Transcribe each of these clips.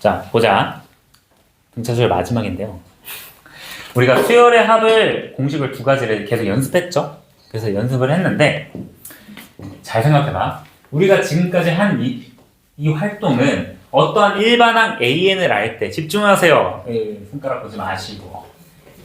자, 보자. 등차수열 마지막인데요. 우리가 수열의 합을 공식을 두 가지를 계속 연습했죠? 그래서 연습을 했는데 잘 생각해봐. 우리가 지금까지 한 이 활동은 어떠한 일반항 AN을 알 때 집중하세요. 손가락 보지 마시고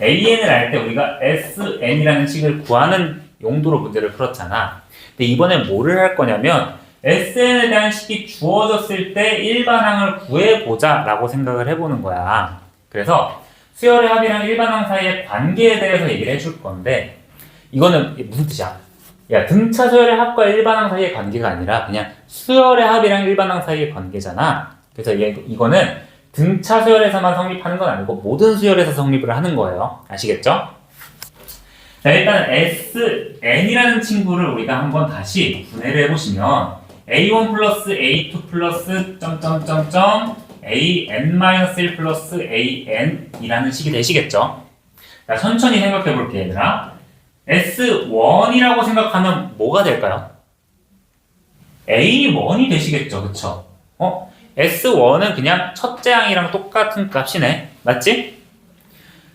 AN을 알 때 우리가 SN이라는 식을 구하는 용도로 문제를 풀었잖아. 근데 이번엔 뭐를 할 거냐면 SN에 대한 식이 주어졌을 때 일반항을 구해보자 라고 생각을 해보는 거야. 그래서 수열의 합이랑 일반항 사이의 관계에 대해서 얘기를 해줄 건데 이거는 무슨 뜻이야? 야, 등차 수열의 합과 일반항 사이의 관계가 아니라 그냥 수열의 합이랑 일반항 사이의 관계잖아. 그래서 이거는 등차 수열에서만 성립하는 건 아니고 모든 수열에서 성립을 하는 거예요. 아시겠죠? 자, 일단 SN이라는 친구를 우리가 한번 다시 분해를 해보시면 A1 플러스 A2 플러스 점점점점 AN-1 플러스 AN이라는 식이 되시겠죠? 자, 천천히 생각해 볼게요, 얘들아. S1이라고 생각하면 뭐가 될까요? A1이 되시겠죠, 그쵸? S1은 그냥 첫째 항이랑 똑같은 값이네. 맞지?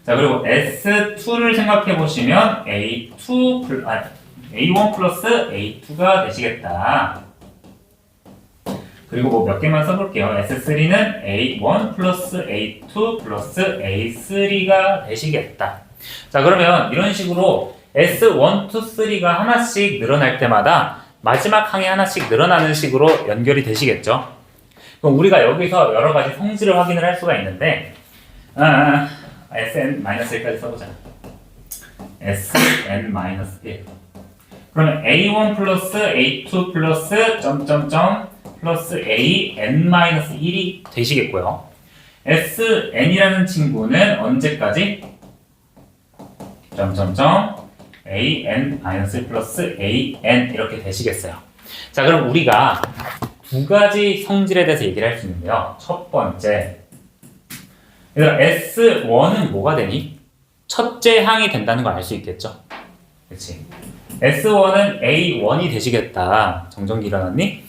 자, 그리고 S2를 생각해 보시면 A1 플러스 A2가 되시겠다. 그리고 뭐 몇 개만 써볼게요. S3는 A1 플러스 A2 플러스 A3가 되시겠다. 자, 그러면 이런 식으로 S1, 2, 3가 하나씩 늘어날 때마다 마지막 항이 하나씩 늘어나는 식으로 연결이 되시겠죠? 그럼 우리가 여기서 여러 가지 성질을 확인을 할 수가 있는데 Sn-1까지 써보자. Sn-1 그러면 A1 플러스 A2 플러스 점점점 플러스 AN-1이 되시겠고요. Sn이라는 친구는 언제까지? 점점점 AN-1 플러스 AN 이렇게 되시겠어요. 자, 그럼 우리가 두 가지 성질에 대해서 얘기를 할 수 있는데요. 첫 번째, 얘들아, S1은 뭐가 되니? 첫째 항이 된다는 걸 알 수 있겠죠? 그렇지? S1은 A1이 되시겠다. 정전기 일어났니?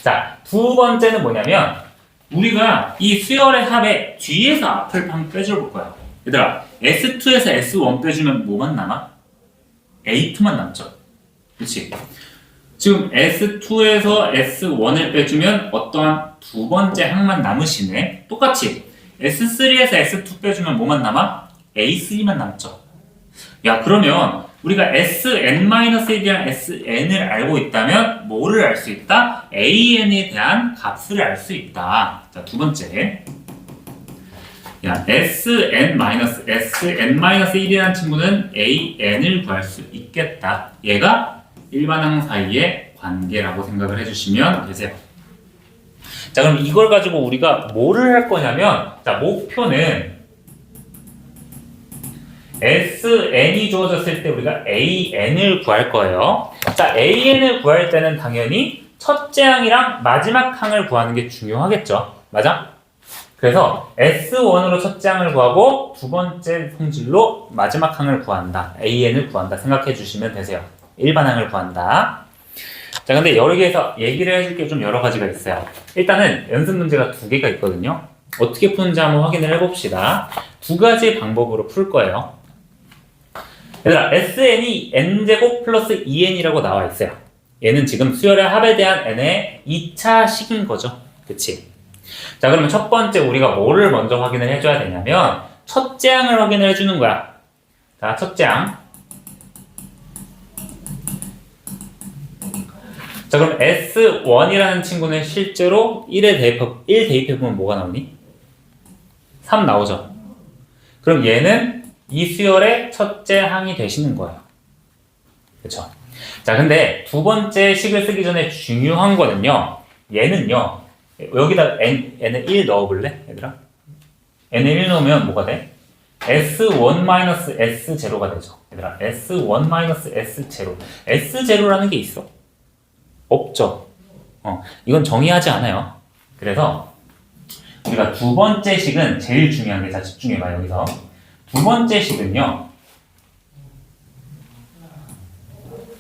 자, 두 번째는 뭐냐면 우리가 이 수열의 합의 뒤에서 앞을 한번 빼줘 볼 거야. 얘들아, S2에서 S1 빼주면 뭐만 남아? A2만 남죠. 그렇지? 지금 S2에서 S1을 빼주면 어떠한 두 번째 항만 남으시네. 똑같이 S3에서 S2 빼주면 뭐만 남아? A3만 남죠. 야, 그러면 우리가 Sn-1에 대한 Sn을 알고 있다면 뭐를 알 수 있다? AN에 대한 값을 알 수 있다. 자, 두 번째. 야, Sn-1이라는 친구는 AN을 구할 수 있겠다. 얘가 일반항 사이의 관계라고 생각을 해주시면 되세요. 자, 그럼 이걸 가지고 우리가 뭐를 할 거냐면, 자, 목표는 SN이 주어졌을 때 우리가 AN을 구할 거예요. 자, AN을 구할 때는 당연히 첫째 항이랑 마지막 항을 구하는 게 중요하겠죠. 맞아? 그래서 S1으로 첫째 항을 구하고 두 번째 성질로 마지막 항을 구한다. AN을 구한다 생각해 주시면 되세요. 일반 항을 구한다. 자, 근데 여기에서 얘기를 해줄 게 좀 여러 가지가 있어요. 일단은 연습 문제가 두 개가 있거든요. 어떻게 푸는지 한번 확인을 해봅시다. 두 가지 방법으로 풀 거예요. 얘들아, SN이 n제곱 플러스 2n이라고 나와 있어요. 얘는 지금 수열의 합에 대한 n의 2차 식인 거죠. 그치? 자, 그러면 첫 번째 우리가 뭐를 먼저 확인을 해줘야 되냐면 첫째 항을 확인을 해주는 거야. 자, 첫째 항. 자, 그럼 S1이라는 친구는 실제로 1 대입해보면 뭐가 나오니? 3 나오죠. 그럼 얘는 이 수열의 첫째 항이 되시는 거예요. 그렇죠? 자, 근데 두 번째 식을 쓰기 전에 중요한 거는요. 얘는요. 여기다 n을 1 넣어볼래? 얘들아? n을 1 넣으면 뭐가 돼? S1-S0가 되죠. 얘들아, S1-S0. S0라는 게 있어? 없죠. 이건 정의하지 않아요. 그래서 우리가 두 번째 식은 제일 중요한 게, 자, 집중해봐, 여기서. 두 번째 식은요.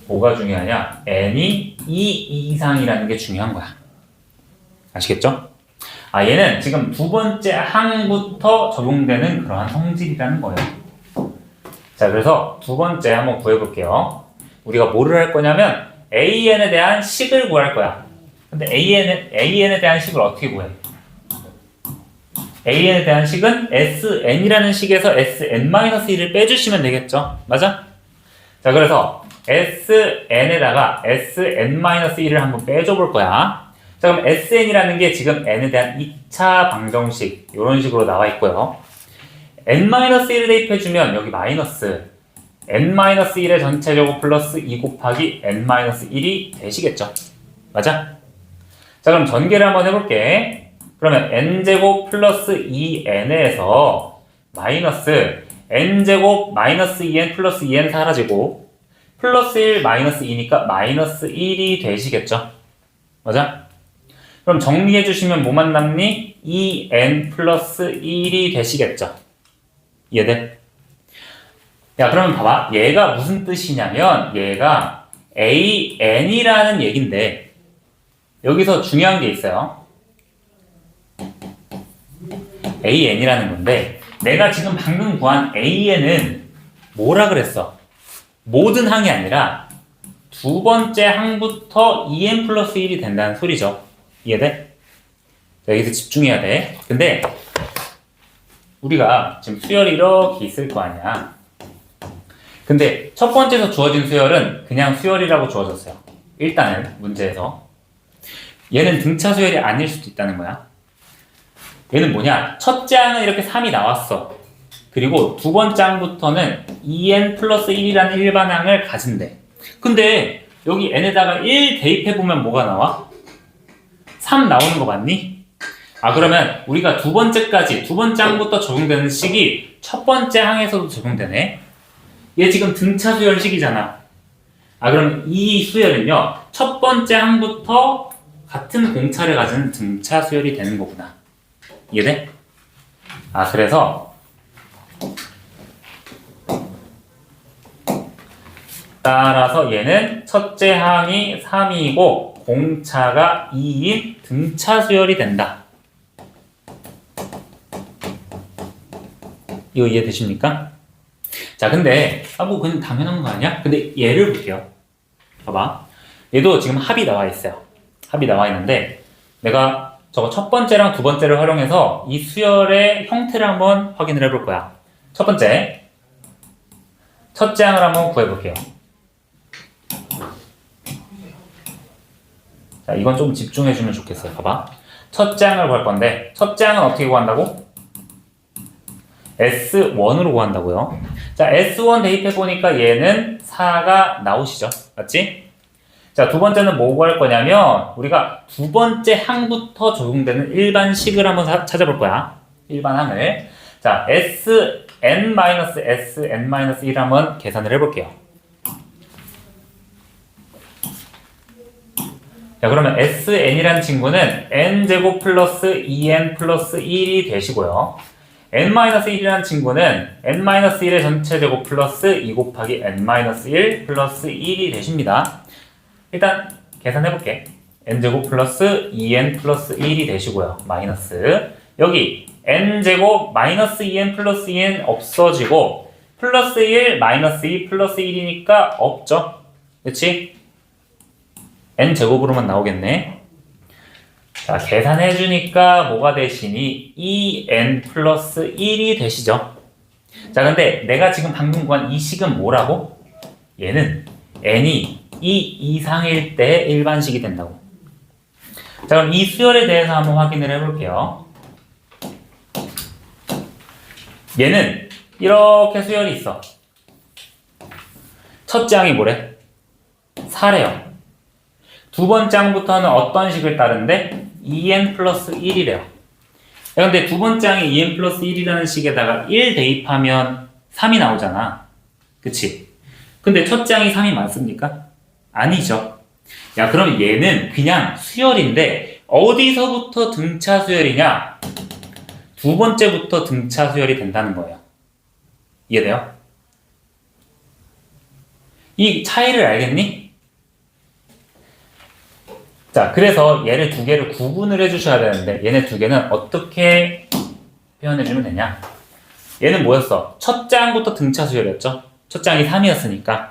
뭐가 중요하냐? n이 2 이상이라는 게 중요한 거야. 아시겠죠? 얘는 지금 두 번째 항부터 적용되는 그러한 성질이라는 거예요. 자, 그래서 두 번째 한번 구해볼게요. 우리가 뭐를 할 거냐면 AN에 대한 식을 구할 거야. 근데 AN에 대한 식을 어떻게 구해? AN에 대한 식은 SN이라는 식에서 SN-1을 빼주시면 되겠죠? 맞아? 자, 그래서 SN에다가 SN-1을 한번 빼줘 볼 거야. 자, 그럼 SN이라는 게 지금 N에 대한 2차 방정식 이런 식으로 나와 있고요. N-1을 대입해주면 여기 마이너스 N-1의 전체제곱 플러스 2 곱하기 N-1이 되시겠죠? 맞아? 자, 그럼 전개를 한번 해볼게. 그러면 N제곱 플러스 2N에서 마이너스 N제곱 마이너스 2N 플러스 2N 사라지고 플러스 1 마이너스 2니까 마이너스 1이 되시겠죠? 맞아? 그럼 정리해 주시면 뭐만 남니? 2N 플러스 1이 되시겠죠? 이해돼? 야, 그러면 봐봐. 얘가 무슨 뜻이냐면 얘가 AN이라는 얘긴데 여기서 중요한 게 있어요. AN이라는 건데 내가 지금 방금 구한 AN은 뭐라 그랬어? 모든 항이 아니라 두 번째 항부터 2n 플러스 1이 된다는 소리죠. 이해돼? 여기서 집중해야 돼. 근데 우리가 지금 수열이 이렇게 있을 거 아니야. 근데 첫 번째에서 주어진 수열은 그냥 수열이라고 주어졌어요. 일단은 문제에서. 얘는 등차 수열이 아닐 수도 있다는 거야. 얘는 뭐냐? 첫째 항은 이렇게 3이 나왔어. 그리고 두 번째 항부터는 2n 플러스 1이라는 일반항을 가진대. 근데 여기 n에다가 1 대입해보면 뭐가 나와? 3 나오는 거 맞니? 그러면 우리가 두 번째 항부터 적용되는 식이 첫 번째 항에서도 적용되네? 얘 지금 등차 수열식이잖아. 그럼 이 수열은요, 첫 번째 항부터 같은 공차를 가진 등차 수열이 되는 거구나. 이해돼? 그래서 따라서 얘는 첫째 항이 3이고 공차가 2인 등차 수열이 된다. 이거 이해되십니까? 자, 근데 뭐 그냥 당연한 거 아니야? 근데 얘를 볼게요. 봐봐. 얘도 지금 합이 나와 있어요. 합이 나와 있는데 내가 저거 첫 번째랑 두 번째를 활용해서 이 수열의 형태를 한번 확인을 해볼 거야. 첫 번째, 첫째 항을 한번 구해볼게요. 자, 이건 좀 집중해주면 좋겠어요. 봐봐. 첫째 항을 구할 건데 첫째 항은 어떻게 구한다고? S1으로 구한다고요. 자, S1 대입해보니까 얘는 4가 나오시죠? 맞지? 자, 두 번째는 뭐 구할 거냐면 우리가 두 번째 항부터 적용되는 일반식을 한번 찾아볼 거야. 일반항을. 자, SN-SN-1 한번 계산을 해볼게요. 자, 그러면 SN이라는 친구는 N제곱 플러스 2N 플러스 1이 되시고요. N-1이라는 친구는 N-1의 전체 제곱 플러스 2 곱하기 N-1 플러스 1이 되십니다. 일단 계산해볼게. N제곱 플러스 2N 플러스 1이 되시고요. 마이너스. 여기 N제곱 마이너스 2N 플러스 2N 없어지고 플러스 1 마이너스 2 플러스 1이니까 없죠. 그치? N제곱으로만 나오겠네. 자, 계산해주니까 뭐가 되시니? 2n 플러스 1이 되시죠? 자, 근데 내가 지금 방금 구한 이 식은 뭐라고? 얘는 n이 2 이상일 때 일반식이 된다고. 자, 그럼 이 수열에 대해서 한번 확인을 해볼게요. 얘는 이렇게 수열이 있어. 첫째 항이 뭐래? 4래요. 두 번째 항부터는 어떤 식을 따른대? 2n 플러스 1이래요. 근데 두 번째 항에 2n 플러스 1이라는 식에다가 1 대입하면 3이 나오잖아. 그치? 근데 첫째 항이 3이 많습니까? 아니죠. 야, 그럼 얘는 그냥 수열인데 어디서부터 등차 수열이냐? 두 번째부터 등차 수열이 된다는 거예요. 이해돼요? 이 차이를 알겠니? 자, 그래서 얘를 두 개를 구분을 해주셔야 되는데 얘네 두 개는 어떻게 표현해주면 되냐? 얘는 뭐였어? 첫째 항부터 등차 수열이었죠? 첫째 항이 3이었으니까.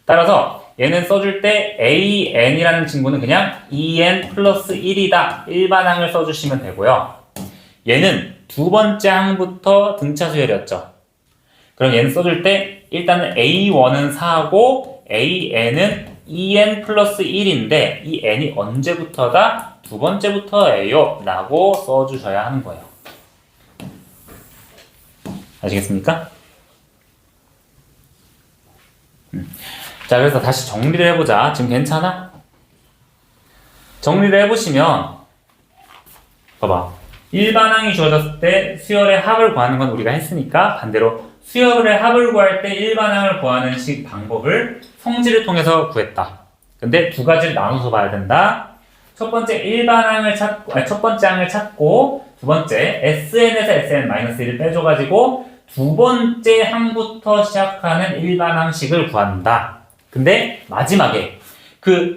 따라서 얘는 써줄 때 AN이라는 친구는 그냥 EN 플러스 1이다. 일반항을 써주시면 되고요. 얘는 두 번째 항부터 등차 수열이었죠? 그럼 얘는 써줄 때 일단은 A1은 4고 AN은 EN 플러스 1인데 이 N이 언제부터다? 두 번째부터예요 라고 써주셔야 하는 거예요. 아시겠습니까? 자, 그래서 다시 정리를 해보자. 지금 괜찮아? 정리를 해보시면 봐봐. 일반항이 주어졌을 때 수열의 합을 구하는 건 우리가 했으니까 반대로 수열의 합을 구할 때 일반항을 구하는 방법을 성질을 통해서 구했다. 근데 두 가지를 나눠서 봐야 된다. 첫 번째 일반항을 찾고, 첫 번째 항을 찾고 두 번째 SN에서 SN-1을 빼줘가지고 두 번째 항부터 시작하는 일반항식을 구한다. 근데 마지막에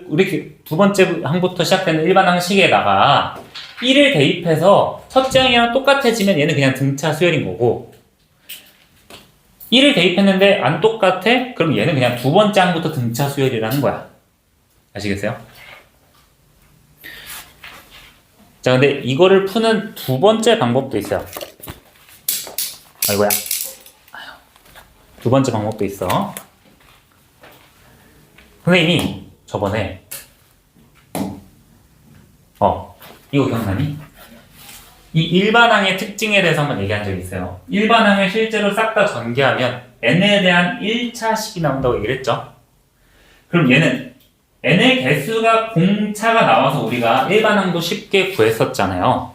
우리 두 번째 항부터 시작되는 일반항식에다가 1을 대입해서 첫째 항이랑 똑같아지면 얘는 그냥 등차 수열인 거고 1을 대입했는데 안 똑같아? 그럼 얘는 그냥 두 번째 항부터 등차 수열이라는 거야. 아시겠어요? 자, 근데 이거를 푸는 두 번째 방법도 있어요. 아이고야. 두 번째 방법도 있어. 선생님이 저번에 이거 기억나니? 이 일반항의 특징에 대해서 한번 얘기한 적이 있어요. 일반항을 실제로 싹 다 전개하면 n에 대한 1차식이 나온다고 얘기를 했죠. 그럼 얘는 n의 개수가 공차가 나와서 우리가 일반항도 쉽게 구했었잖아요.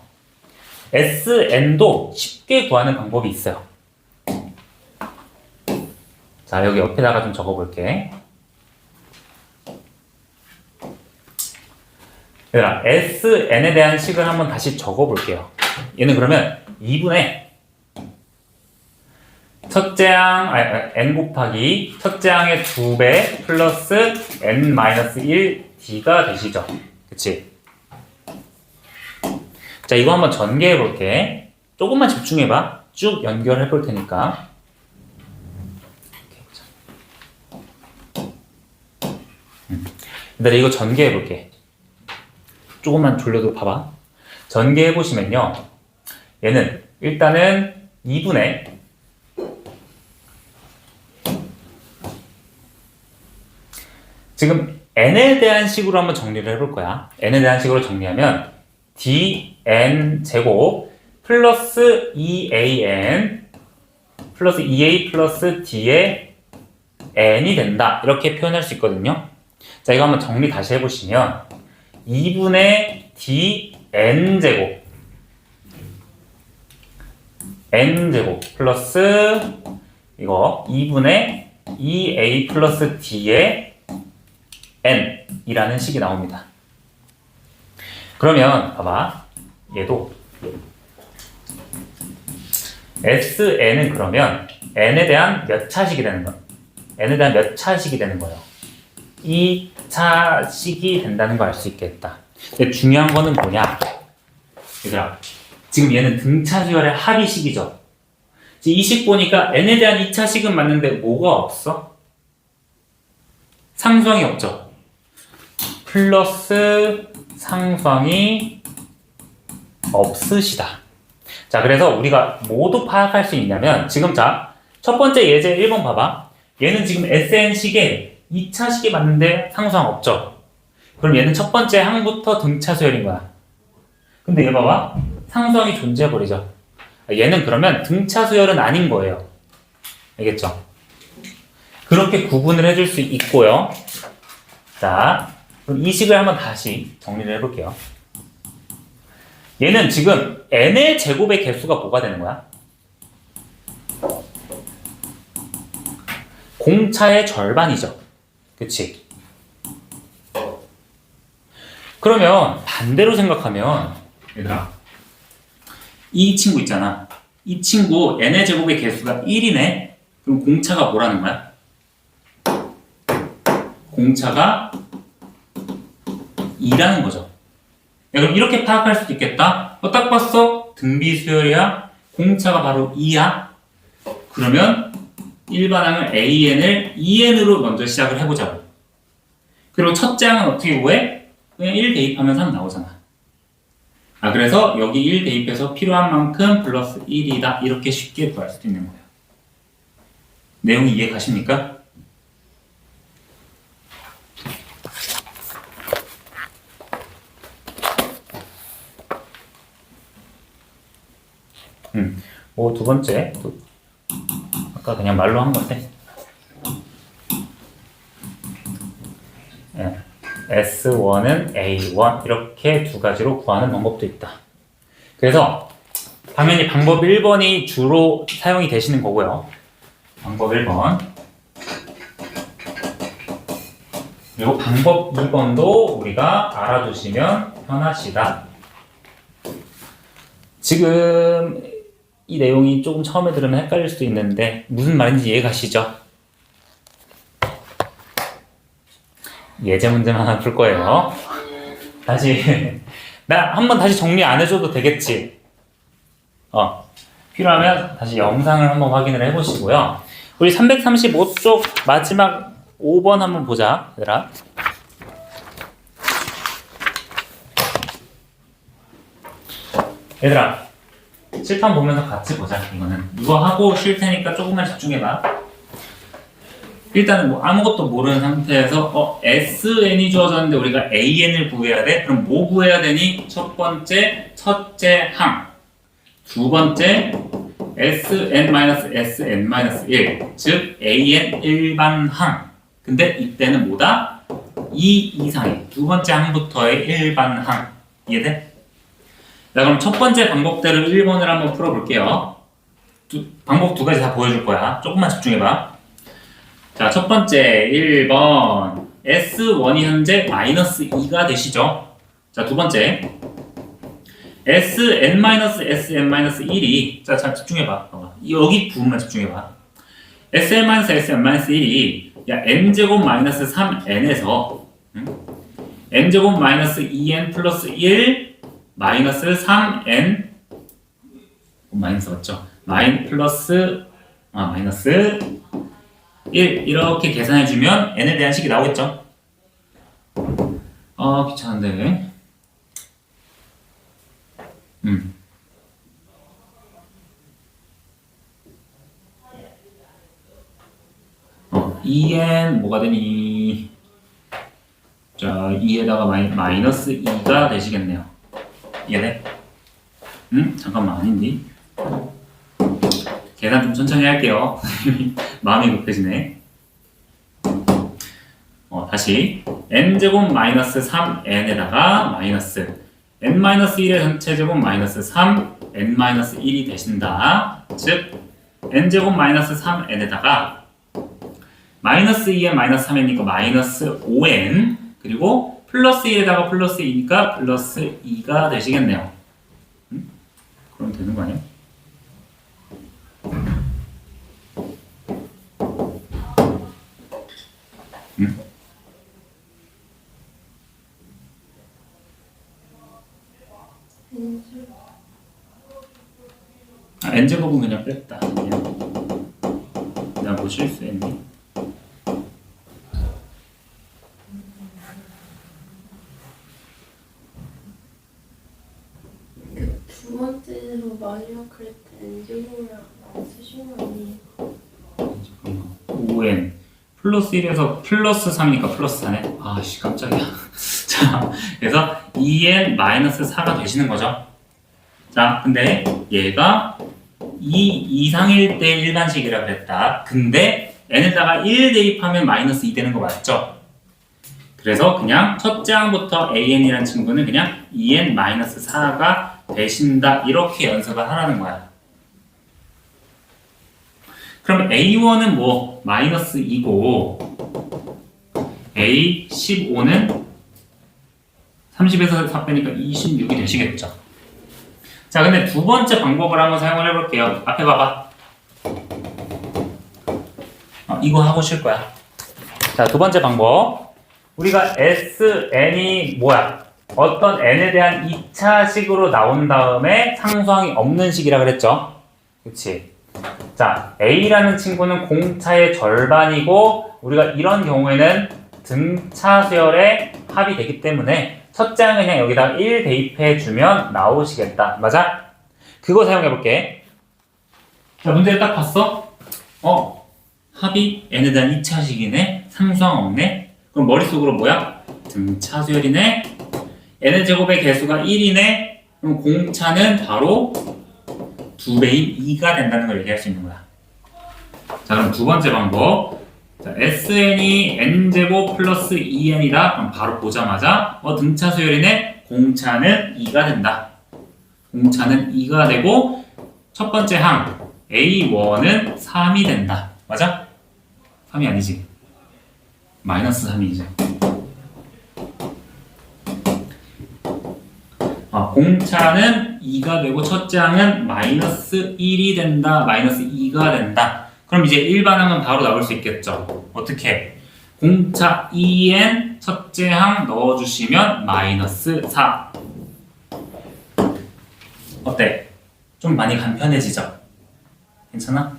SN도 쉽게 구하는 방법이 있어요. 자, 여기 옆에다가 좀 적어볼게. 얘들아, SN에 대한 식을 한번 다시 적어볼게요. 얘는 그러면 2분의 첫째 항, n 곱하기 첫째 항의 2배 플러스 n-1 d가 되시죠. 그치? 자, 이거 한번 전개해 볼게. 조금만 집중해봐. 쭉 연결해 볼 테니까. 얘들아, 이거 전개해 볼게. 조금만 돌려도 봐봐. 전개해 보시면요. 얘는 일단은 2분의 지금 n에 대한 식으로 한번 정리를 해볼 거야. n에 대한 식으로 정리하면 dn 제곱 플러스 2an 플러스 2a 플러스 d의 n이 된다. 이렇게 표현할 수 있거든요. 자, 이거 한번 정리 다시 해보시면 2분의 dn제곱 n제곱 플러스 이거 2분의 2a 플러스 d의 n이라는 식이 나옵니다. 그러면 봐봐. 얘도 sn은 그러면 n에 대한 몇 차식이 되는 거야? n에 대한 몇 차식이 되는 거예요? 2차식이 된다는 걸 알 수 있겠다. 근데 중요한 거는 뭐냐? 얘들아, 지금 얘는 등차 수열의 합의식이죠. 이 식 보니까 n에 대한 2차식은 맞는데 뭐가 없어? 상수항이 없죠. 플러스 상수항이 없으시다. 자, 그래서 우리가 모두 파악할 수 있냐면 지금 자, 첫 번째 예제 1번 봐봐. 얘는 지금 SN식에 2차식이 맞는데 상수항 없죠? 그럼 얘는 첫 번째 항부터 등차 수열인 거야. 근데 얘 봐봐. 상수항이 존재해버리죠. 얘는 그러면 등차 수열은 아닌 거예요. 알겠죠? 그렇게 구분을 해줄 수 있고요. 자, 그럼 이 식을 한번 다시 정리를 해볼게요. 얘는 지금 n의 제곱의 개수가 뭐가 되는 거야? 공차의 절반이죠. 그치? 그러면 반대로 생각하면 얘들아, 이 친구 있잖아. 이 친구 n의 제곱의 개수가 1이네. 그럼 공차가 뭐라는 거야? 공차가 2라는 거죠. 야, 그럼 이렇게 파악할 수도 있겠다. 딱 봤어? 등비 수열이야. 공차가 바로 2야. 그러면 일반항을 AN을 2N으로 먼저 시작을 해보자고. 그리고 첫째 항은 어떻게 구해? 그냥 1 대입하면 3 나오잖아. 그래서 여기 1 대입해서 필요한 만큼 플러스 1이다. 이렇게 쉽게 구할 수도 있는 거예요. 내용 이해 가십니까? 두 번째. 아까 그냥 말로 한 건데. S1은 A1 이렇게 두 가지로 구하는 방법도 있다. 그래서 당연히 방법 1번이 주로 사용이 되시는 거고요. 방법 1번. 그리고 방법 2번도 우리가 알아두시면 편하시다. 지금 이 내용이 조금 처음에 들으면 헷갈릴 수도 있는데 무슨 말인지 이해 가시죠? 예제 문제만 하나 풀 거예요. 다시 나 한번 다시 정리 안 해줘도 되겠지? 필요하면 다시 영상을 한번 확인을 해보시고요. 우리 335쪽 마지막 5번 한번 보자, 얘들아. 얘들아, 칠판 보면서 같이 보자. 이거 하고 쉴 테니까 조금만 집중해봐. 일단은 뭐 아무것도 모르는 상태에서 SN이 주어졌는데 우리가 AN을 구해야 돼? 그럼 뭐 구해야 되니? 첫 번째, 첫째 항. 두 번째, SN-SN-1, 즉 AN 일반항. 근데 이때는 뭐다? 이 이상의 두 번째 항부터의 일반항. 이해돼? 자, 그럼 첫 번째 방법대로 1번을 한번 풀어볼게요. 방법 두 가지 다 보여줄 거야. 조금만 집중해봐. 자, 첫 번째 1번 S1이 현재 마이너스 2가 되시죠? 자, 두 번째 SN-SN-1이 자, 잘 집중해봐. 여기 부분만 집중해봐. SN-SN-1이 야, n제곱 마이너스 3n에서 n제곱 마이너스 2n 플러스 1 마이너스 3n 마이너스 맞죠? 마이너스 1 이렇게 계산해주면 n에 대한 식이 나오겠죠? 귀찮은데 2n 뭐가 되니? 자, 2에다가 마이너스 2가 되시겠네요. 이해돼? 잠깐만, 아닌데? 계산 좀 천천히 할게요. 마음이 급해지네. 다시 n제곱 마이너스 3n에다가 마이너스 n-1의 전체 제곱 마이너스 3 n-1이 되신다. 즉 n제곱 마이너스 3n에다가 마이너스 2n 마이너스 3n이니까 마이너스 5n 그리고 플러스 1에다가 플러스 2니까 플러스 2가 되시겠네요. 그럼 되는 거 아니야? n제곱은 그냥 뺐다. 내가 뭐 실수했니? 두 번째로 마지막 그릴 때 n제곱을 쓰신 거 아니에요? 잠깐만. 5n 플러스 1에서 플러스 3이니까 플러스 4네. 아씨 깜짝이야. 자, 그래서 2n 마이너스 4가 되시는 거죠. 자, 근데 얘가 2 이상일 때 일반식이라 그랬다. 근데 n에다가 1 대입하면 마이너스 2 되는 거 맞죠? 그래서 그냥 첫째 항부터 an이라는 친구는 그냥 2n 마이너스 4가 되신다. 이렇게 연습을 하라는 거야. 그럼 A1은 뭐? 마이너스 2고 A15는 30에서 4 빼니까 26이 되시겠죠. 자, 근데 두 번째 방법을 한번 사용을 해볼게요. 앞에 봐봐. 이거 하고 쉴 거야. 자, 두 번째 방법. 우리가 SN이 뭐야? 어떤 n에 대한 2차식으로 나온 다음에 상수항이 없는 식이라 그랬죠? 그치? 자, A라는 친구는 공차의 절반이고 우리가 이런 경우에는 등차 수열의 합이 되기 때문에 첫째 항은 그냥 여기다가 1 대입해 주면 나오시겠다. 맞아? 그거 사용해 볼게. 자, 문제를 딱 봤어? 합이 n에 대한 2차식이네? 상수항 없네? 그럼 머릿속으로 뭐야? 등차 수열이네? n의 제곱의 개수가 1이네? 그럼 공차는 바로 2배인 2가 된다는 걸 얘기할 수 있는 거야. 자, 그럼 두 번째 방법. 자, SN이 n제곱 플러스 2n이다. 그럼 바로 보자마자 등차 수열이네? 공차는 2가 된다. 공차는 2가 되고 첫 번째 항 A1은 3이 된다. 맞아? 3이 아니지. 마이너스 3이지. 공차는 2가 되고 첫째 항은 마이너스 1이 된다. 마이너스 2가 된다. 그럼 이제 일반항은 바로 나올 수 있겠죠. 어떻게? 공차 2n 첫째 항 넣어주시면 마이너스 4. 어때? 좀 많이 간편해지죠? 괜찮아?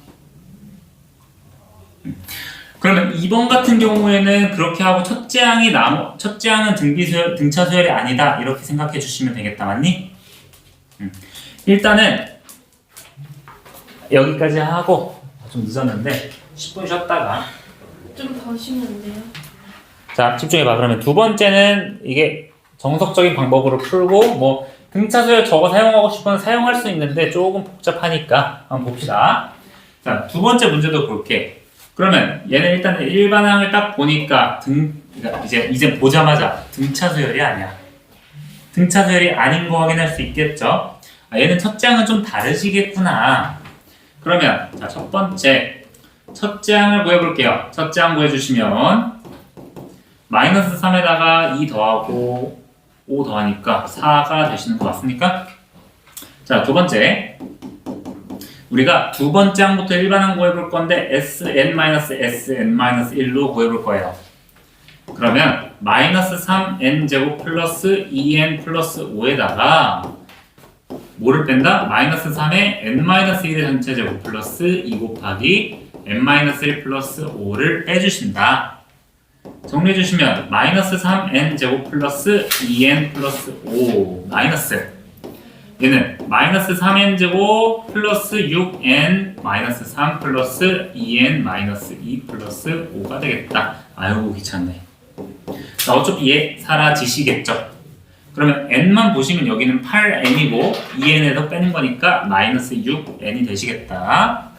그러면 2번 같은 경우에는 그렇게 하고 첫째 항은 등차 수열이 아니다. 이렇게 생각해 주시면 되겠다. 맞니? 일단은 여기까지 하고 좀 늦었는데 10분 쉬었다가 좀 더 쉬면 안 돼요? 자, 집중해봐. 그러면 두 번째는 이게 정석적인 방법으로 풀고 뭐 등차 수열 저거 사용하고 싶으면 사용할 수 있는데 조금 복잡하니까 한번 봅시다. 자, 두 번째 문제도 볼게. 그러면 얘는 일단 일반항을 딱 보니까 그러니까 이제 보자마자 등차 수열이 아니야. 등차 수열이 아닌 거 확인할 수 있겠죠? 얘는 첫째 항은 좀 다르시겠구나. 그러면 자, 첫 번째 첫째 항을 구해볼게요. 첫째 항 구해주시면 마이너스 3에다가 2 더하고 5 더하니까 4가 되시는 거 맞습니까? 자, 두 번째 우리가 두 번째 항부터 일반항 구해볼 건데 Sn-Sn-1로 구해볼 거예요. 그러면 마이너스 3n제곱 플러스 2n 플러스 5에다가 뭐를 뺀다? 마이너스 3에 n-1의 전체 제곱 플러스 2 곱하기 n-1 플러스 5를 빼주신다. 정리해주시면 마이너스 3n 제곱 플러스 2n 플러스 5 마이너스 얘는 마이너스 3n 제곱 플러스 6n 마이너스 3 플러스 2n 마이너스 2 플러스 5가 되겠다. 아유 귀찮네. 자, 어차피 얘 사라지시겠죠. 그러면 n만 보시면 여기는 8n이고 2n에서 빼는 거니까 마이너스 6n이 되시겠다.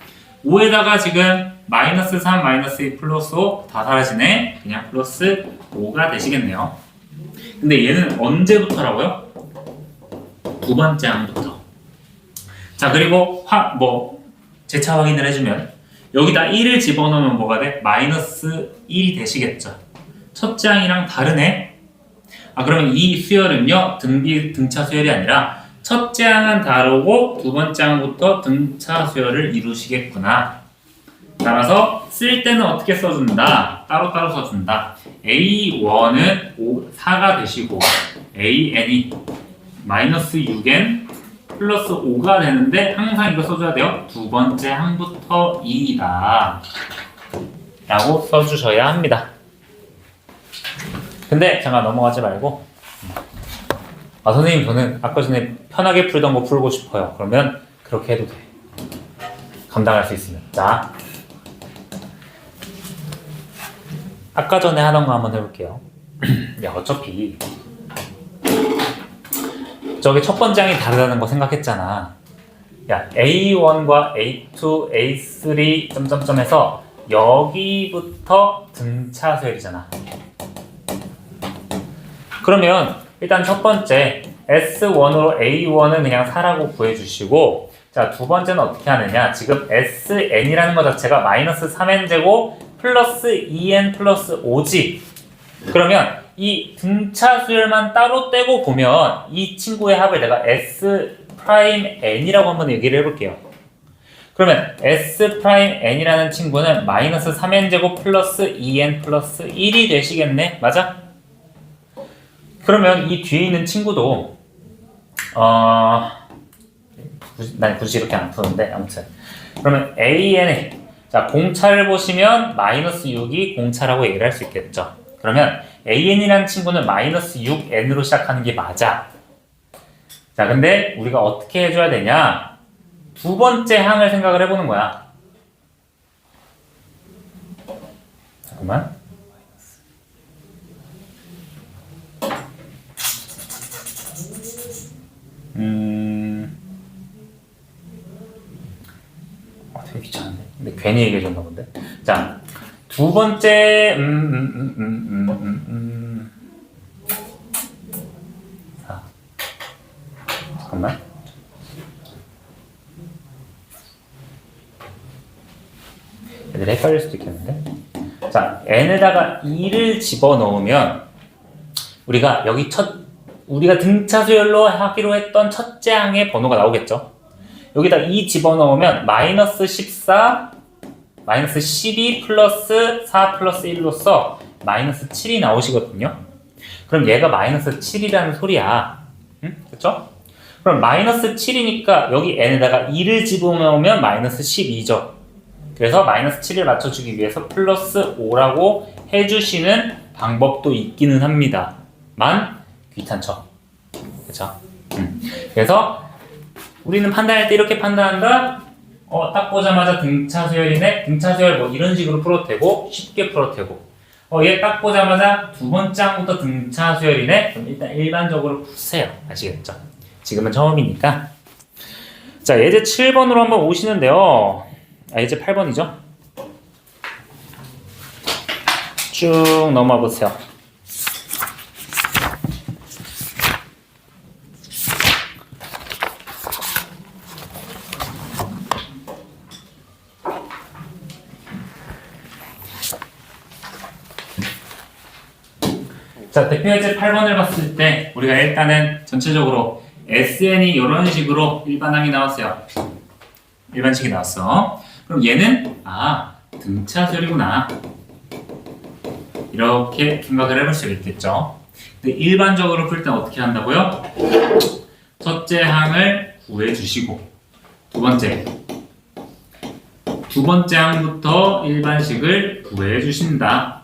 5에다가 지금 마이너스 3 마이너스 2 플러스 5 다 사라지네. 그냥 플러스 5가 되시겠네요. 근데 얘는 언제부터라고요? 두 번째 항부터. 자, 그리고 재차 확인을 해주면 여기다 1을 집어넣으면 뭐가 돼? 마이너스 1이 되시겠죠. 첫째 항이랑 다르네. 그러면 이 수열은요 등차 수열이 아니라 첫째 항은 다르고 두 번째 항부터 등차 수열을 이루시겠구나. 따라서 쓸 때는 어떻게 써준다? 따로따로 써준다. A1은 4가 되시고 AN이 마이너스 6n 플러스 5가 되는데 항상 이거 써줘야 돼요. 두 번째 항부터 2이다 라고 써주셔야 합니다. 근데 잠깐 넘어가지 말고 선생님 저는 아까 전에 편하게 풀던 거 풀고 싶어요. 그러면 그렇게 해도 돼. 감당할 수 있으면. 자, 아까 전에 하던 거 한번 해볼게요. 야, 어차피 저기 첫 번째 항이 다르다는 거 생각했잖아. 야, A1과 A2, A3 점점점에서 여기부터 등차 수열이잖아. 그러면 일단 첫 번째 S1으로 A1은 그냥 4라고 구해주시고, 자, 두 번째는 어떻게 하느냐. 지금 SN이라는 것 자체가 마이너스 3n제곱 플러스 2n 플러스 5지. 그러면 이 등차 수열만 따로 떼고 보면 이 친구의 합을 내가 S'N이라고 한번 얘기를 해볼게요. 그러면 S'N이라는 친구는 마이너스 3n제곱 플러스 2n 플러스 1이 되시겠네? 맞아? 그러면 이 뒤에 있는 친구도 난 굳이 이렇게 안 푸는데 아무튼 그러면 AN에 자 공차를 보시면 마이너스 6이 공차라고 얘기를 할 수 있겠죠. 그러면 AN이라는 친구는 마이너스 6N으로 시작하는 게 맞아. 자 근데 우리가 어떻게 해줘야 되냐, 두 번째 항을 생각을 해보는 거야. 잠깐만. 되게 귀찮은데. 근데 괜히 얘기해줬나 본데. 자, 두 번째, 자, 잠깐만. 애들 헷갈릴 수도 있겠는데. 자, n에다가 2를 집어넣으면 우리가 여기 우리가 등차 수열로 하기로 했던 첫째 항의 번호가 나오겠죠. 여기다 2 집어넣으면 마이너스 14, 마이너스 12 플러스 4 플러스 1로서 마이너스 7이 나오시거든요. 그럼 얘가 마이너스 7이라는 소리야. 응? 그쵸? 그럼 마이너스 7이니까 여기 n에다가 2를 집어넣으면 마이너스 12죠. 그래서 마이너스 7을 맞춰주기 위해서 플러스 5라고 해주시는 방법도 있기는 합니다. 귀찮죠. 그쵸? 그래서 우리는 판단할 때 이렇게 판단한다. 딱 보자마자 등차 수열이네. 등차 수열 뭐 이런 식으로 풀어도 되고 쉽게 풀어도 되고. 얘 딱 보자마자 두 번째 항부터 등차 수열이네. 그럼 일단 일반적으로 푸세요. 아시겠죠? 지금은 처음이니까. 자, 예제 7번으로 한번 오시는데요. 예제 8번이죠. 쭉 넘어와 보세요. 자, 대표 예제 8번을 봤을 때 우리가 일단은 전체적으로 SN이 이런 식으로 일반항이 나왔어요. 일반식이 나왔어. 그럼 얘는 등차 수열이구나. 이렇게 생각을 해볼 수 있겠죠. 근데 일반적으로 풀 때는 어떻게 한다고요? 첫째 항을 구해 주시고 두 번째 항부터 일반식을 구해 주신다.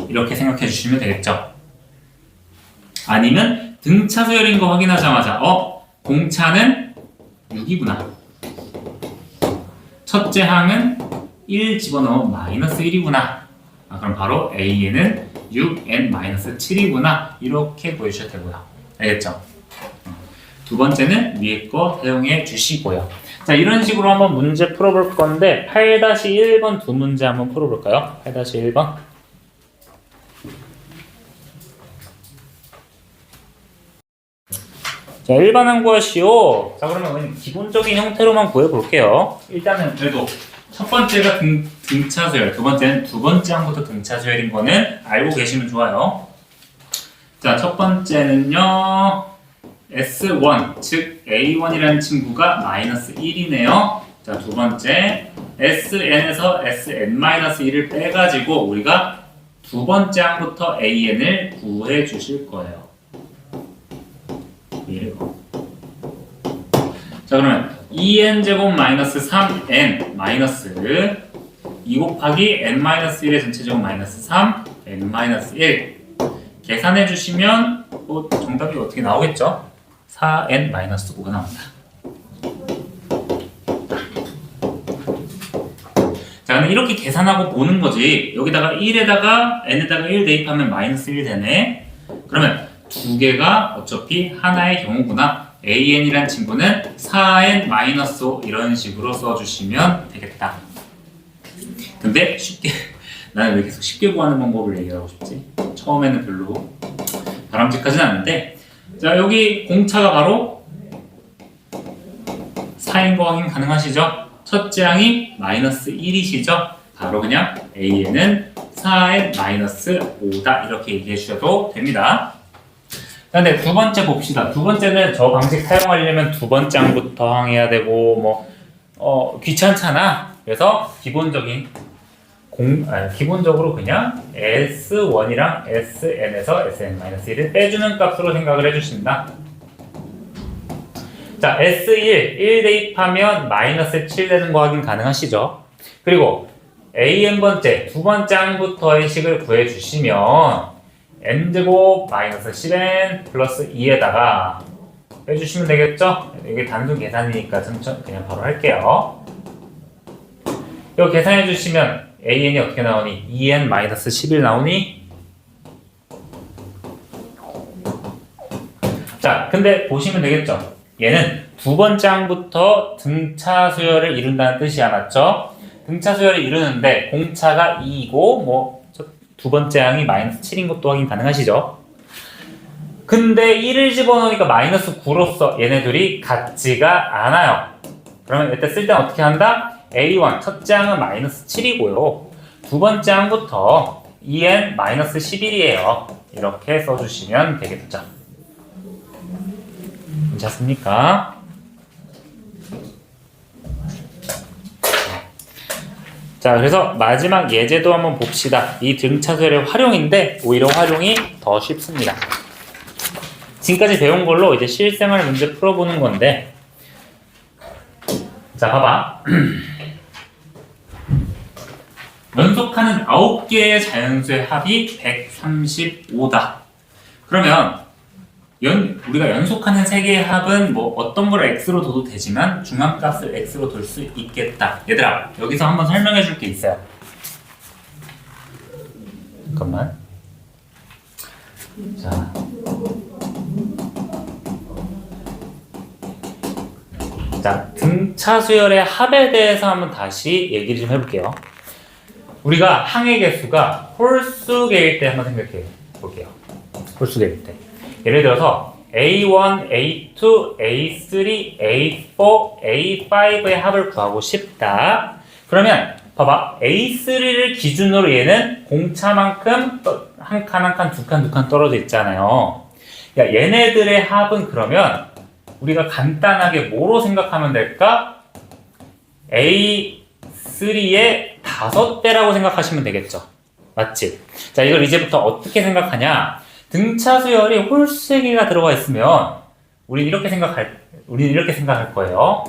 이렇게 생각해 주시면 되겠죠. 아니면 등차 수열인 거 확인하자마자 공차는 6이구나. 첫째 항은 1 집어넣으면 마이너스 1이구나. 그럼 바로 AN은 6N-7이구나. 이렇게 보여주셔도 되고요. 알겠죠? 두 번째는 위에 거 사용해 주시고요. 자, 이런 식으로 한번 문제 풀어볼 건데 8-1번 두 문제 한번 풀어볼까요? 8-1번. 자, 일반항 구하시오. 자, 그러면 기본적인 형태로만 구해볼게요. 일단은 그래도 첫 번째가 등차 수열, 두 번째는 두 번째 항부터 등차 수열인 거는 알고 계시면 좋아요. 자, 첫 번째는요, S1, 즉 A1이라는 친구가 마이너스 1이네요. 자, 두 번째, SN에서 SN-1을 빼가지고 우리가 두 번째 항부터 AN을 구해 주실 거예요. 자, 그러면 2n제곱 마이너스 3n 마이너스 2 곱하기 n-1의 전체제곱 마이너스 3 n-1 계산해 주시면 정답이 어떻게 나오겠죠? 4n-5가 나옵니다. 자, 근데 이렇게 계산하고 보는 거지. 여기다가 1에다가 n에다가 1 대입하면 마이너스 1 되네. 그러면 두 개가 어차피 하나의 경우구나. AN이란 친구는 4n-5 이런 식으로 써주시면 되겠다. 근데 쉽게 나는 왜 계속 쉽게 구하는 방법을 얘기하고 싶지? 처음에는 별로 바람직하진 않은데, 자, 여기 공차가 바로 4인 거 확인 가능하시죠? 첫째 항이 마이너스 1이시죠? 바로 그냥 AN은 4n-5다 이렇게 얘기해 주셔도 됩니다. 근데 두 번째 봅시다. 두 번째는 저 방식 사용하려면 두 번째 항부터 항해야 되고 귀찮잖아. 그래서 기본적인 기본적으로 그냥 S1이랑 Sn에서 Sn-1을 빼주는 값으로 생각을 해주신다. 자, S1, 1 대입하면 마이너스 7 되는 거 확인 가능하시죠? 그리고 AN번째, 두 번째 항부터의 식을 구해주시면 n제곱 마이너스 10n 플러스 2에다가 빼주시면 되겠죠? 이게 단순 계산이니까 그냥 바로 할게요. 이거 계산해 주시면 an이 어떻게 나오니? 2n 마이너스 11 나오니? 자, 근데 보시면 되겠죠? 얘는 두 번째 항부터 등차 수열을 이룬다는 뜻이야, 맞죠? 등차 수열을 이루는데 공차가 2이고 두 번째 항이 마이너스 7인 것도 확인 가능하시죠? 근데 1을 집어넣으니까 마이너스 9로서 얘네들이 같지가 않아요. 그러면 이때 쓸 때는 어떻게 한다? A1 첫째 항은 마이너스 7이고요. 두 번째 항부터 2n 마이너스 11이에요. 이렇게 써주시면 되겠죠. 괜찮습니까? 자, 그래서 마지막 예제도 한번 봅시다. 이 등차수열의 활용인데 오히려 활용이 더 쉽습니다. 지금까지 배운 걸로 이제 실생활 문제 풀어보는 건데, 자, 봐봐. 연속하는 9개의 자연수의 합이 135다. 그러면 우리가 연속하는 3개의 합은 어떤 걸 x로 둬도 되지만 중앙값을 x로 둘 수 있겠다. 얘들아, 여기서 한번 설명해 줄 게 있어요. 잠깐만. 자, 등차 수열의 합에 대해서 한번 다시 얘기를 좀 해볼게요. 우리가 항의 개수가 홀수 개일 때 한번 생각해 볼게요. 홀수 개일 때. 예를 들어서 A1, A2, A3, A4, A5의 합을 구하고 싶다. 그러면 봐봐. A3를 기준으로 얘는 공차만큼 한 칸 한 칸, 두 칸 두 칸 떨어져 있잖아요. 야, 얘네들의 합은 그러면 우리가 간단하게 뭐로 생각하면 될까? A3의 5배라고 생각하시면 되겠죠. 맞지? 자, 이걸 이제부터 어떻게 생각하냐? 등차 수열이 홀수 3개가 들어가 있으면 우리는 이렇게 생각할 거예요.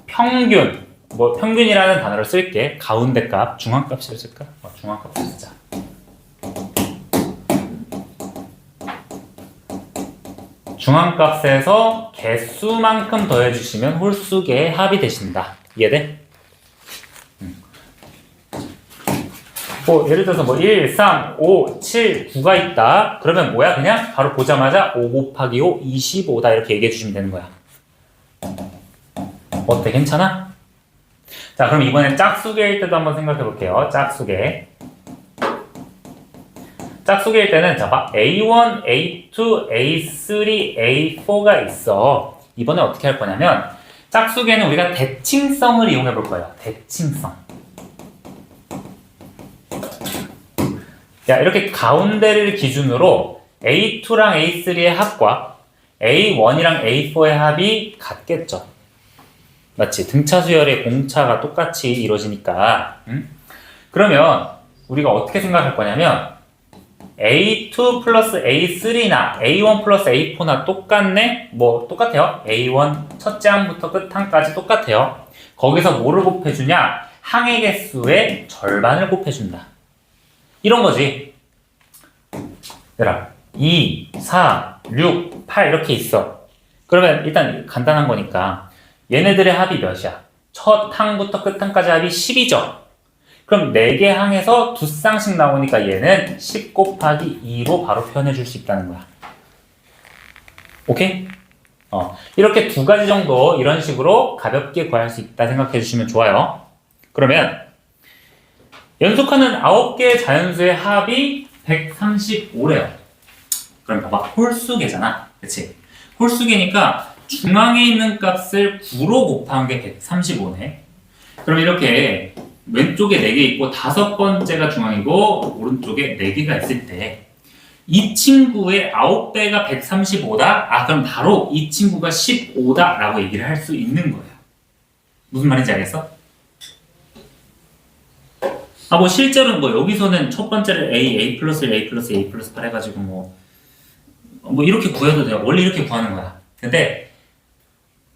평균, 평균이라는 단어를 쓸게. 가운데 값, 중앙값을 쓸까? 중앙값을 쓰자. 중앙값에서 개수만큼 더해주시면 홀수계의 합이 되신다. 이해돼? 예를 들어서 1, 3, 5, 7, 9가 있다. 그러면 뭐야? 그냥 바로 보자마자 5 곱하기 5, 25다. 이렇게 얘기해 주시면 되는 거야. 어때? 괜찮아? 자, 그럼 이번엔 짝수계일 때도 한번 생각해 볼게요. 짝수계. 짝수계일 때는 자, A1, A2, A3, A4가 있어. 이번에 어떻게 할 거냐면 짝수계는 우리가 대칭성을 이용해 볼 거예요. 대칭성. 야, 이렇게 가운데를 기준으로 A2랑 A3의 합과 A1이랑 A4의 합이 같겠죠. 맞지? 등차 수열의 공차가 똑같이 이루어지니까. 그러면 우리가 어떻게 생각할 거냐면 A2 플러스 A3나 A1 플러스 A4나 똑같네? 똑같아요. A1 첫째 항부터 끝항까지 똑같아요. 거기서 뭐를 곱해주냐? 항의 개수의 절반을 곱해준다. 이런 거지. 얘들아, 2, 4, 6, 8 이렇게 있어. 그러면 일단 간단한 거니까 얘네들의 합이 몇이야? 첫 항부터 끝항까지 합이 10이죠. 그럼 4개 항에서 2쌍씩 나오니까 얘는 10 곱하기 2로 바로 표현해 줄 수 있다는 거야. 오케이? 이렇게 2가지 정도 이런 식으로 가볍게 구할 수 있다 생각해 주시면 좋아요. 그러면 연속하는 9개의 자연수의 합이 135래요. 그럼 봐봐. 홀수계잖아. 그치? 홀수계니까 중앙에 있는 값을 9로 곱한 게 135네. 그럼 이렇게 왼쪽에 4개 있고 5번째가 중앙이고 오른쪽에 4개가 있을 때 이 친구의 9배가 135다? 그럼 바로 이 친구가 15다 라고 얘기를 할 수 있는 거예요. 무슨 말인지 알겠어? 뭐 실제로는 뭐 여기서는 첫 번째를 A 플러스 1, A 플러스 2, A 플러스 8 해가지고 뭐 이렇게 구해도 돼요. 원래 이렇게 구하는 거야. 근데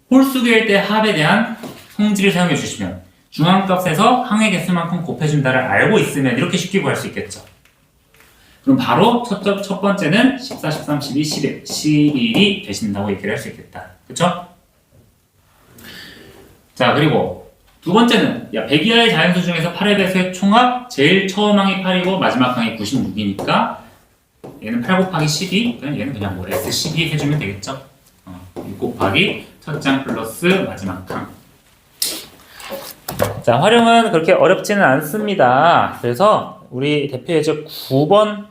홀수계일 때 합에 대한 성질을 사용해 주시면 중앙값에서 항의 개수만큼 곱해준다를 알고 있으면 이렇게 쉽게 구할 수 있겠죠. 그럼 바로 첫 번째는 14, 13, 12, 11, 11이 되신다고 얘기를 할 수 있겠다. 그쵸? 자, 그리고 두 번째는 100 이하의 자연수 중에서 8의 배수의 총합, 제일 처음 항이 8이고 마지막 항이 96이니까 얘는 8 곱하기 12, 얘는 그냥 뭐 S12 해주면 되겠죠. 6 곱하기 첫 장 플러스 마지막 항. 자, 활용은 그렇게 어렵지는 않습니다. 그래서 우리 대표 예제 9번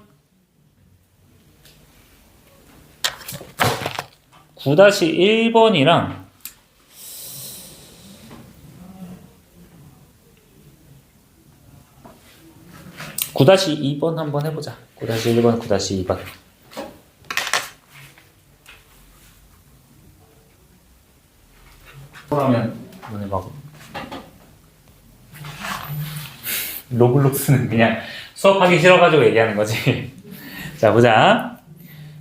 9-1번이랑 9-2번 한번 해보자. 9-1번, 9-2번. 그러면 오늘 막 로블록스는 그냥 수업하기 싫어가지고 얘기하는 거지. 자, 보자.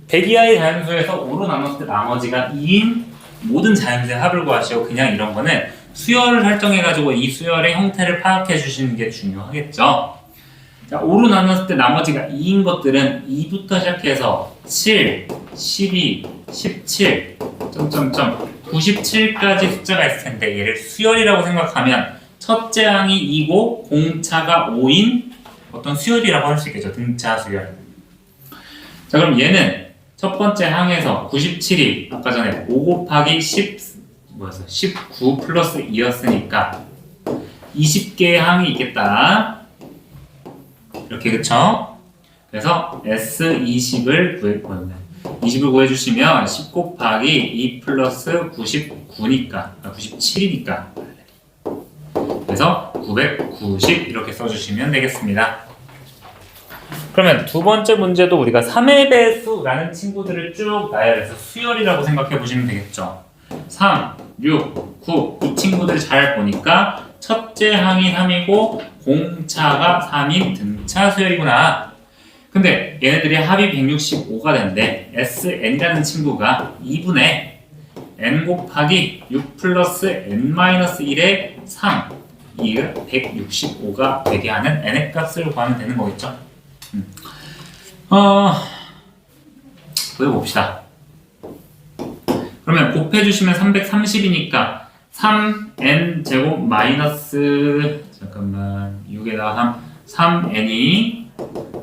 100 이하의 자연수에서 5로 나눴을 때 나머지가 2인 모든 자연수의 합을 구하시오. 그냥 이런 거는 수열을 설정해가지고 이 수열의 형태를 파악해 주시는 게 중요하겠죠. 자, 5로 나눴을 때 나머지가 2인 것들은 2부터 시작해서 7, 12, 17, 97까지 숫자가 있을 텐데 얘를 수열이라고 생각하면 첫째 항이 2고 공차가 5인 어떤 수열이라고 할 수 있겠죠. 등차 수열. 자, 그럼 얘는 첫 번째 항에서 97이 아까 전에 5 곱하기 19 플러스 2였으니까 20개의 항이 있겠다. 이렇게, 그쵸? 그래서 S20을 구해주시면 10 곱하기 2 플러스 99니까 97이니까 그래서 990 이렇게 써주시면 되겠습니다. 그러면 두 번째 문제도 우리가 3의 배수라는 친구들을 쭉 나열해서 수열이라고 생각해 보시면 되겠죠. 3, 6, 9 이 친구들 잘 보니까 첫째 항이 3이고 공차가 3인 등차 수열이구나. 근데 얘네들이 합이 165가 되는데 Sn이라는 친구가 2분의 n 곱하기 6 플러스 n-1의 3 이게 165가 되게 하는 n의 값을 구하면 되는 거겠죠. 보여봅시다. 그러면 곱해주시면 330이니까 3n 제곱 마이너스 6에다가 3n이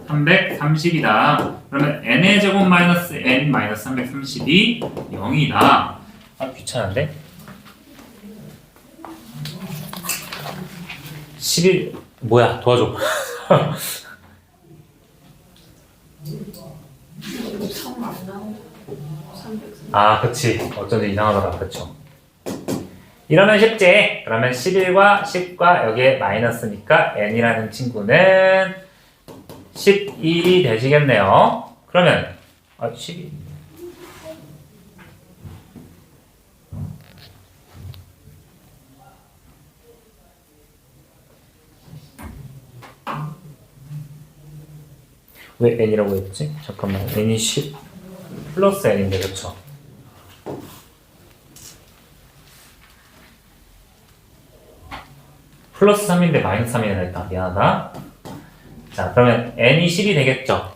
330이다. 그러면 n의 제곱 마이너스 n 마이너스 330이 0이다. 귀찮은데? 11 뭐야, 도와줘. 3 안 나오고 330. 그치. 어쩐지 이상하더라. 그쵸. 이러면 쉽지. 그러면 11과 10과 여기에 마이너스니까 n이라는 친구는 11이 되시겠네요. 그러면 12 왜 n이라고 했지? 잠깐만. n이 10 플러스 n인데, 그쵸? 플러스 3인데 마이너스 3이 됐다. 미안하다. 자, 그러면 n이 10이 되겠죠?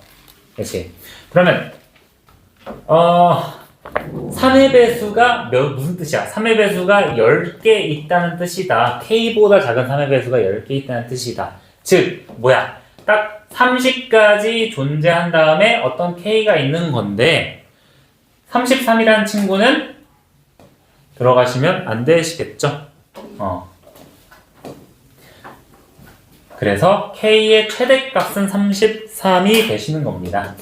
그치? 그러면 3의 배수가 무슨 뜻이야? 3의 배수가 10개 있다는 뜻이다. k보다 작은 3의 배수가 10개 있다는 뜻이다. 즉, 뭐야? 딱 30까지 존재한 다음에 어떤 k가 있는 건데 33이라는 친구는 들어가시면 안 되시겠죠? 그래서 k의 최대값은 33이 되시는 겁니다.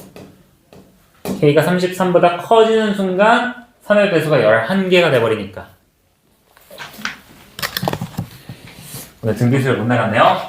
k가 33보다 커지는 순간 3의 배수가 11개가 돼버리니까. 오늘 등기수를 못 나갔네요.